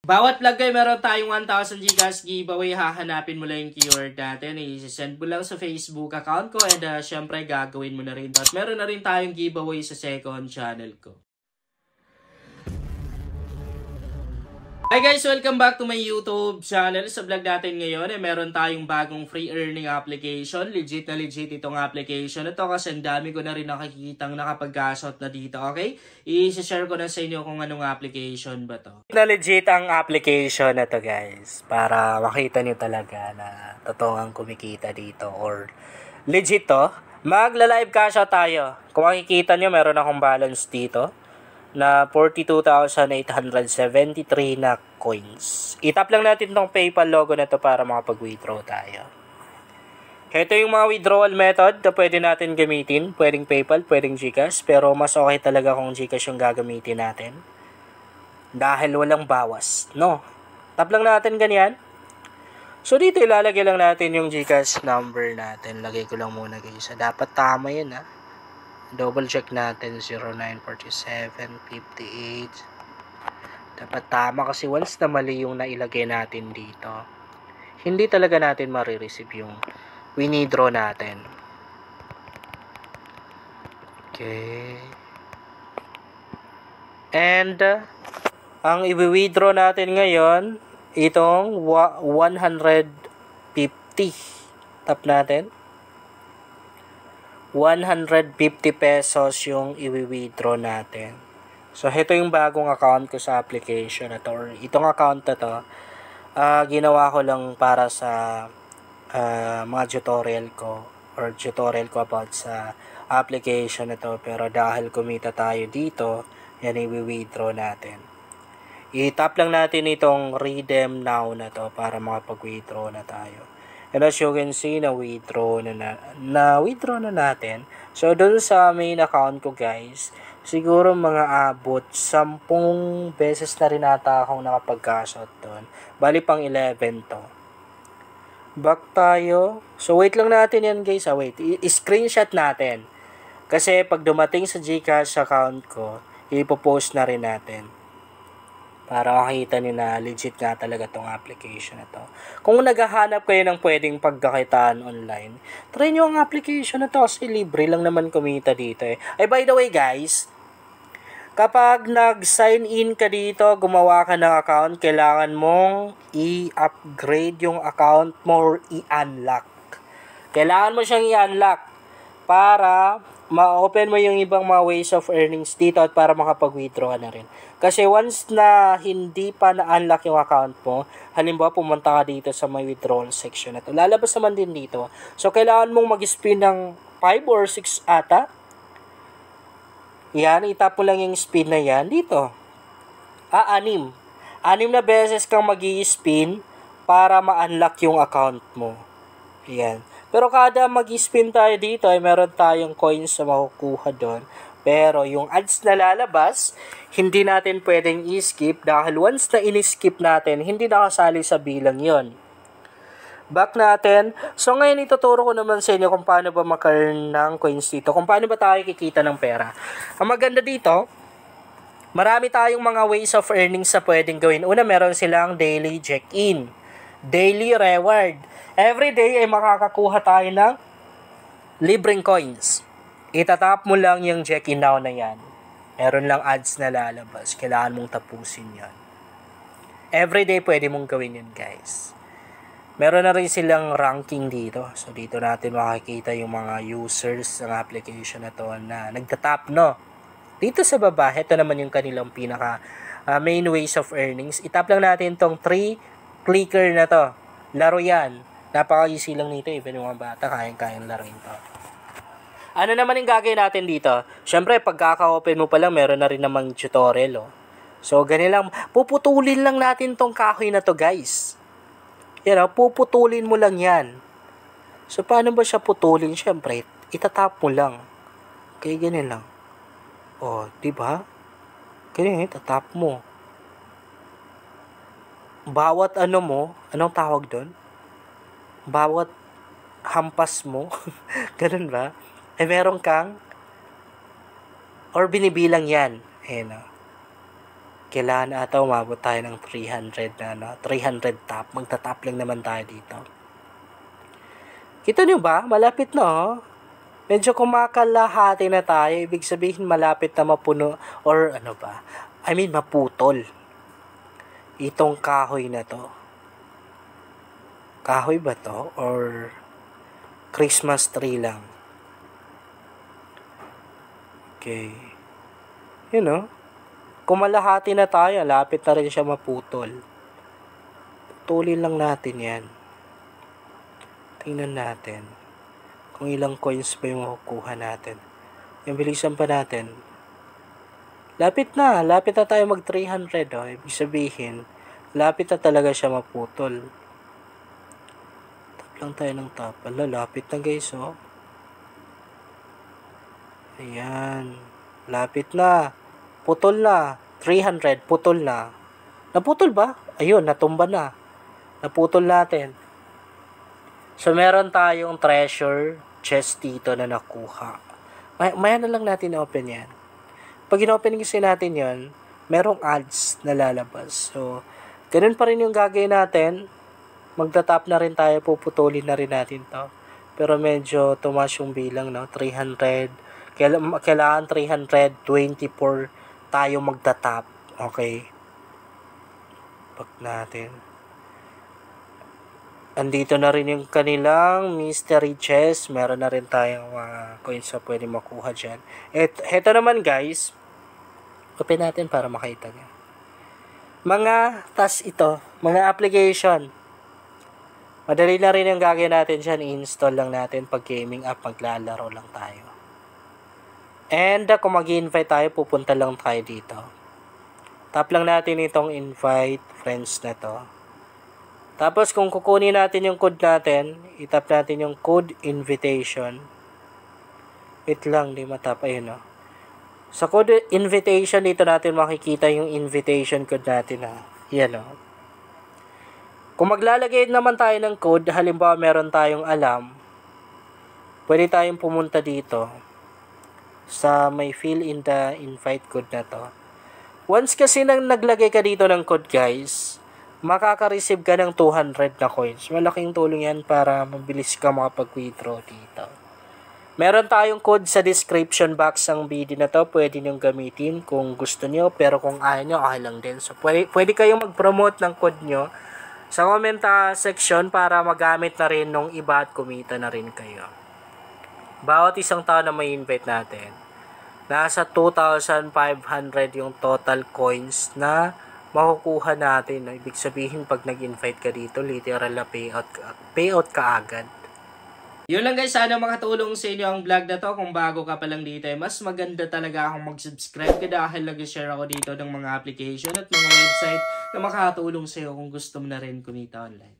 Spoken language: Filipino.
Bawat vlog kayo, meron tayong 1,000 Gcash giveaway. Hahanapin mo lang yung keyword natin. I-send mo lang sa Facebook account ko. And syempre, gagawin mo na rin. At meron na rin tayong giveaway sa second channel ko. Hi guys! Welcome back to my YouTube channel. Sa vlog natin ngayon, meron tayong bagong free earning application. Legit na legit itong application. Ito kasi ang dami ko na rin nakikitang nakapag-gasot na dito. Okay? I-share ko na sa inyo kung anong application ba to. Na legit ang application na to guys. Para makita nyo talaga na totoong kumikita dito. Or legit to. Magla-live cash out tayo. Kung makikita nyo, meron akong balance dito na 42,873 na coins. I-tap lang natin tong PayPal logo na to para makapag-withdraw tayo. Ito yung mga withdrawal method na pwede natin gamitin. Pwedeng PayPal, pwedeng Gcash. Pero mas okay talaga kung Gcash yung gagamitin natin. Dahil walang bawas. No? Tap lang natin ganyan. So dito ilalagay lang natin yung Gcash number natin. Lagay ko lang muna guys. Dapat tama yan ha. Double check natin 094758. Dapat tama kasi once na mali yung nailagay natin dito, hindi talaga natin marireceive yung winidraw natin. Okay. And ang i-withdraw natin ngayon itong 150. Tap natin. 150 pesos yung i-withdraw natin. So, ito yung bagong account ko sa application na to. Or itong account na to, ginawa ko lang para sa mga tutorial ko. Or tutorial ko about sa application na to. Pero dahil kumita tayo dito, yan i-withdraw natin. I-tap lang natin itong redeem now na to para makapag-withdraw na tayo. And as you can see, na-withdraw na natin. So, doon sa main account ko guys, siguro mga abot 10 beses na rin ata akong nakapag-cash out doon. Bali pang 11 to. Back tayo. So, wait lang natin yan guys. Wait, i-screenshot natin. Kasi pag dumating sa Gcash account ko, ipopost na rin natin. Para makita nyo na legit nga talaga tong application na to. Kung naghahanap kayo ng pwedeng pagkakitaan online, try nyo ang application na to kasi libre lang naman kumita dito eh. Ay by the way guys, kapag nag-sign in ka dito, gumawa ka ng account, kailangan mong i-upgrade yung account mo or i-unlock. Kailangan mo siyang i-unlock para ma-open mo yung ibang mga ways of earnings dito at para makapag-withdraw na rin. Kasi once na hindi pa na-unlock yung account mo, halimbawa pumunta ka dito sa may withdrawal section na to. Lalabas naman din dito. So, kailangan mong mag-spin ng 5 or 6 ata. Yan, itap mo lang yung spin na yan dito. 6. 6 na beses kang mag-i-spin para ma-unlock yung account mo. Yan. Pero kada mag-spin tayo dito ay meron tayong coins na makukuha doon. Pero yung ads na lalabas, hindi natin pwedeng i-skip dahil once na in-skip natin, hindi nakasali sa bilang yon. Back natin. So ngayon ituturo ko naman sa inyo kung paano ba maka-earn ng coins dito. Kung paano ba tayo kikita ng pera. Ang maganda dito, marami tayong mga ways of earnings na pwedeng gawin. Una, meron silang daily check-in, daily reward. Every day ay makakakuha tayo ng libreng coins. Itatap mo lang yung check-in now na yan. Meron lang ads na lalabas. Kailangan mong tapusin yan. Every day pwede mong gawin yun guys. Meron na rin silang ranking dito. So dito natin makikita yung mga users ng application na to na nagtatap no. Dito sa baba, ito naman yung kanilang pinaka main ways of earnings. Itap lang natin tong 3 clicker na to. Laro yan. Napaka-easy lang nito. Even yung mga bata, kayang-kayang laruin to. Ano naman yung gagawin natin dito? Siyempre, pagkaka-open mo pa lang, meron na rin namang tutorial. Oh. So, ganun lang. Puputulin lang natin tong kahoy na to, guys. Yan, oh, puputulin mo lang yan. So, paano ba siya putulin? Siyempre, itatap mo lang. Okay, ganun lang. Oh, diba? Ganun, itatap mo. Bawat ano mo, anong tawag doon? Bawat hampas mo, ganun ba? Eh, meron kang, or binibilang yan. Ayan o. Kailangan ata umabot tayo ng 300 na, 300 top. Magta-top lang naman tayo dito. Kita nyo ba? Malapit na, oh. Medyo kumakalahati na tayo. Ibig sabihin, malapit na mapuno. Or maputol. Itong kahoy na to. Kahoy ba to? Or Christmas tree lang? Okay. Kumalahati na tayo. Lapit na rin siya maputol. Putulin lang natin yan. Tingnan natin kung ilang coins pa yung makukuha natin. Yung bilisan pa natin. Lapit na tayo mag 300. Ibig sabihin, lapit na talaga siya maputol. Tap lang tayo ng tap. Lapit na guys, oh. Ayan. Lapit na. Putol na. 300. Putol na. Naputol ba? Ayun, natumba na. Naputol natin. So, meron tayong treasure chest dito na nakuha. Maya na lang natin open yan. Pag in-open kasi natin yon, merong ads na lalabas. So, ganun pa rin yung gagawin natin. Magta-tap na rin tayo, puputulin na rin natin to. Pero medyo tumaas yung bilang, 300. Kailangan 324 tayo magta-tap. Okay. Pag natin. Andito na rin yung kanilang mystery chest. Meron na rin tayong coins na pwede makuha dyan. Heto naman guys. Open natin para makita nyo. Mga mga application. Madali na rin yung gagawin natin dyan. I-install lang natin pag gaming app. Maglalaro lang tayo. And kung mag-invite tayo, pupunta lang tayo dito. Tap lang natin itong invite friends na to. Tapos, kung kukunin natin yung code natin, itap natin yung code invitation. Wait lang, di matap. Ayun, oh. Sa code invitation, dito natin makikita yung invitation code natin, ha. Yan, oh. Kung maglalagay naman tayo ng code, halimbawa meron tayong alam, pwede tayong pumunta dito sa may fill in the invite code na to. Once kasi nang naglagay ka dito ng code, guys, makaka-receive ka ng 200 na coins. Malaking tulong yan para mabilis ka makapag-withdraw dito. Meron tayong code sa description box ng video na to. Pwede nyo gamitin kung gusto nyo. Pero kung ayaw nyo, okay lang din. So, pwede kayong mag-promote ng code nyo sa comment section para magamit na rin nung iba at kumita na rin kayo. Bawat isang tao na may invite natin, nasa 2,500 yung total coins na makukuha natin. Ibig sabihin, pag nag-invite ka dito, literal na payout ka agad. Yun lang guys, sana makatulong sa inyo ang vlog na to. Kung bago ka pa lang dito, mas maganda talaga akong mag-subscribe ka dahil nag-share ako dito ng mga application at mga website na makatulong sa iyo kung gusto mo na rin kumita online.